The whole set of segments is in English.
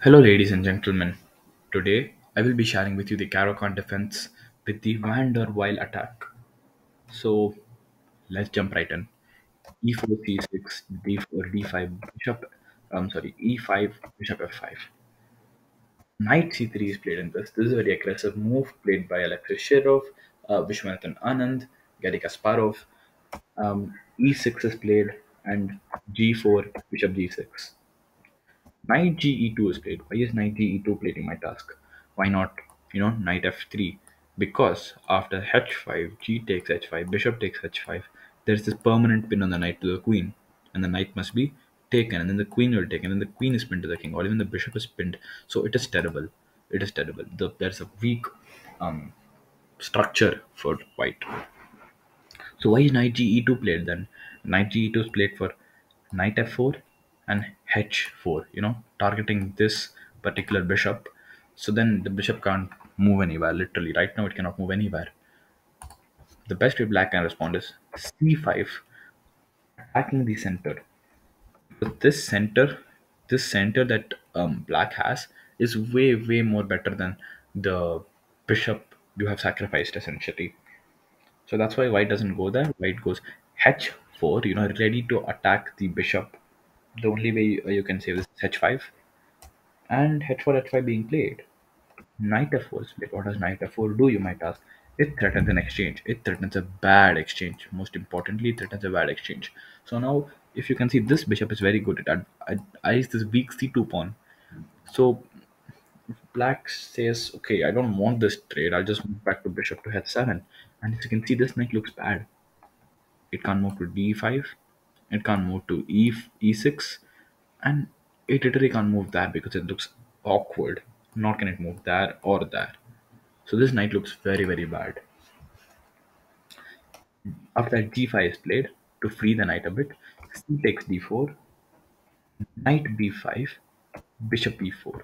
Hello, ladies and gentlemen. Today, I will be sharing with you the Caro-Kann defense with the Vander Wiel attack. So, let's jump right in. E4, C6, D4, D5, bishop, E5, bishop F5. Knight C3 is played in this. This is a very aggressive move played by Alexei Shirov, Vishwanathan Anand, Gary Kasparov. E6 is played and G4, bishop G6. Knight Ge2 is played. Why is knight Ge2 played in my task? Why not, knight f3? Because after h5, g takes h5, bishop takes h5, there's this permanent pin on the knight to the queen, and the knight must be taken, and then the queen will take, and then the queen is pinned to the king, or even the bishop is pinned. So it is terrible. It is terrible. There's a weak um, structure for white. So why is knight ge2 played then? Knight ge2 is played for knight f4 and h4, targeting this particular bishop. So then the bishop can't move anywhere, literally. Right now it cannot move anywhere. The best way black can respond is c5, attacking the center. But this center that black has is way, way more better than the bishop you have sacrificed essentially. So that's why white doesn't go there. White goes h4, ready to attack the bishop. The only way you can save this is h5 and h4, h5 being played. Knight f4 is played. What does knight f4 do, you might ask? It threatens an exchange. It threatens a bad exchange. Most importantly, it threatens a bad exchange. So now, if you can see, this bishop is very good. It eyes this weak c2 pawn. So black says, okay, I don't want this trade. I'll just move back to bishop to h7. And as you can see, this knight looks bad. It can't move to d5, it can't move to e6, and it literally can't move there because it looks awkward. Nor can it move there or there. So this knight looks very, very bad. After that, g5 is played to free the knight a bit. C takes d4, knight b5, bishop e4.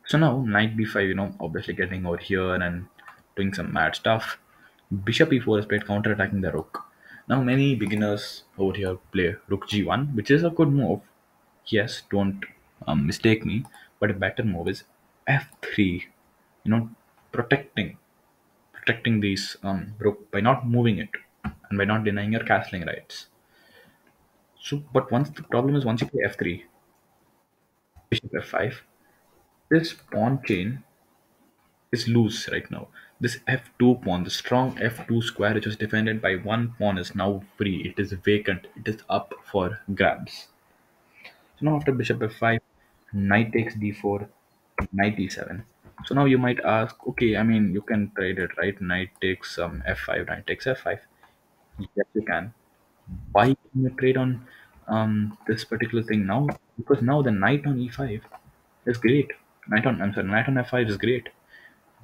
So now knight b5, obviously getting over here and doing some mad stuff. Bishop e4 is played counter-attacking the rook. Now many beginners over here play rook g1, which is a good move. Yes, don't mistake me, but a better move is f3. You know, protecting protecting these rook by not moving it and by not denying your castling rights. So, but once the problem is once you play f3, bishop f5, this pawn chain is loose right now. This f2 pawn, the strong f2 square which was defended by one pawn, is now free. It is vacant. It is up for grabs. So now after bishop f5, knight takes d4, knight d7. So now you might ask, okay, I mean, you can trade it, right? Knight takes f5, knight takes f5. Yes, you can. Why can you trade on this particular thing now? Because now the knight on e5 is great. Knight on f5 is great.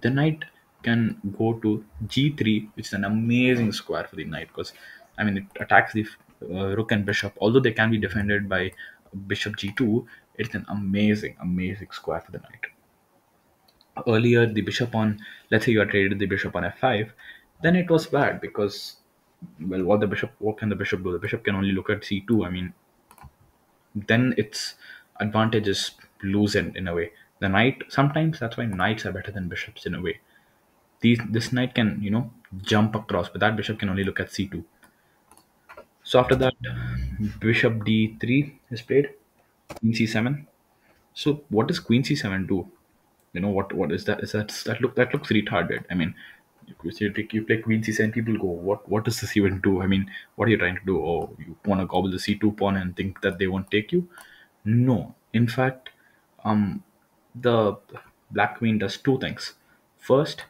The knight can go to g3, which is an amazing square for the knight because I mean it attacks the rook and bishop. Although they can be defended by bishop g2, it's an amazing, amazing square for the knight. Earlier, the bishop on, let's say you had traded the bishop on f5, then it was bad because, well, what can the bishop do? The bishop can only look at c2. I mean, then its advantage is loosened in a way. The knight, sometimes that's why knights are better than bishops in a way. This knight can jump across, but that bishop can only look at c2. So after that, bishop d3 is played, queen c7. So what does queen c7 do? What is that? That looks retarded. I mean, you play queen c7, people go, what does this even do? I mean, what are you trying to do? Oh, you want to gobble the c2 pawn and think that they won't take you? No, in fact, um, the black queen does two things. First,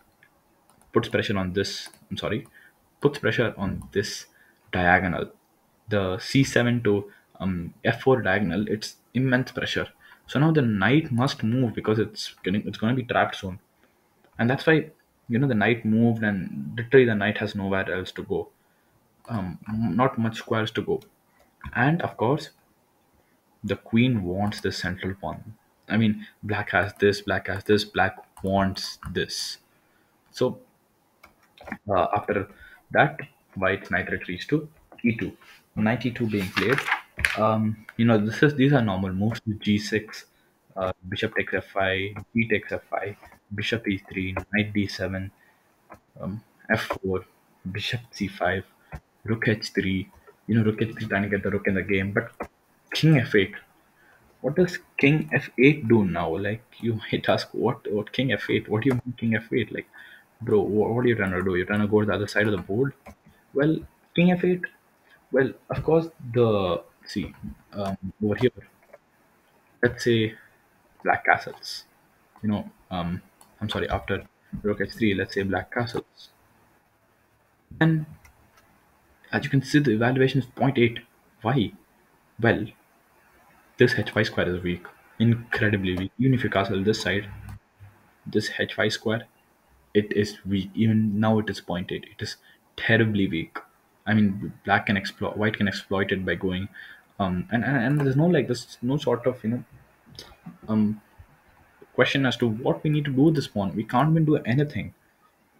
puts pressure on this. I'm sorry, puts pressure on this diagonal. The c7 to f4 diagonal. It's immense pressure. So now the knight must move because it's going to be trapped soon, and that's why the knight moved, and literally the knight has nowhere else to go. Not much squares to go, and of course the queen wants the central pawn. I mean, black has this, black has this, black wants this. So after that, white knight retreats to e2. Knight e2 being played. These are normal moves to g6. Bishop takes f5, d takes f5, bishop e3, knight d7, f4, bishop c5, rook h3. Rook h3 trying to get the rook in the game, but king f8. What does king f8 do now? Like, you might ask, what king f8? What do you mean king f8? Like, bro, what are you trying to do? You're trying to go to the other side of the board? Well, king f8. Well, of course, the see over here. Let's say black castles. You know, I'm sorry. After rook h3, let's say black castles. And as you can see, the evaluation is zero point 0.8. Why? Well, this hy square is weak, incredibly weak. Even if you castle this side, this hy square, it is weak. Even now, it is zero point 0.8. It is terribly weak. I mean, black can exploit, white can exploit it by going, and there's no like this, no sort of um question as to what we need to do with this pawn. We can't even do anything.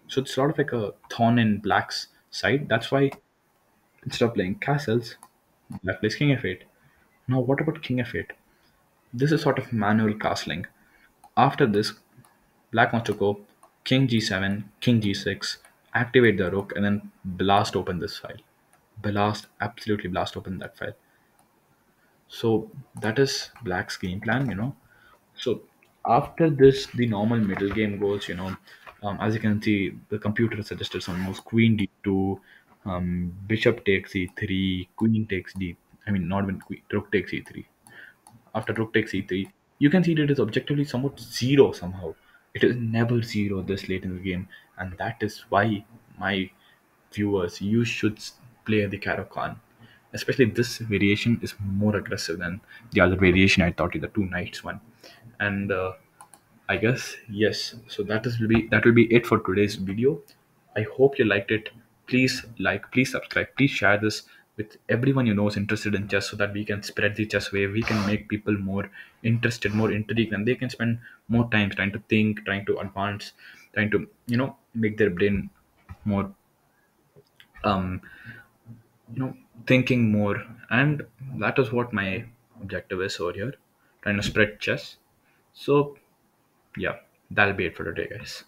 So it's sort of like a thorn in black's side. That's why instead of playing castles, black plays king f8. Now, what about king f8? This is sort of manual castling. After this, black wants to go king g7, king g6, activate the rook, and then blast open this file. Blast, absolutely blast open that file. So that is black's game plan. So after this, the normal middle game goes. As you can see, the computer suggested some moves: queen d2, bishop takes e3, queen takes d. I mean, not even queen, rook takes e3. After rook takes e3, you can see that it is objectively somewhat zero somehow. It is never zero this late in the game, and that is why my viewers, you should play the Caro-Kann. Especially this variation is more aggressive than the other variation I taught you, the two knights one. And I guess yes. So that will be it for today's video. I hope you liked it. Please like, please subscribe, please share this with everyone you know is interested in chess, so that we can spread the chess wave. We can make people more interested, more intrigued, and they can spend more time trying to think, trying to advance, trying to make their brain more um you know thinking more. And that is what my objective is over here, trying to spread chess. So yeah, that'll be it for today, guys.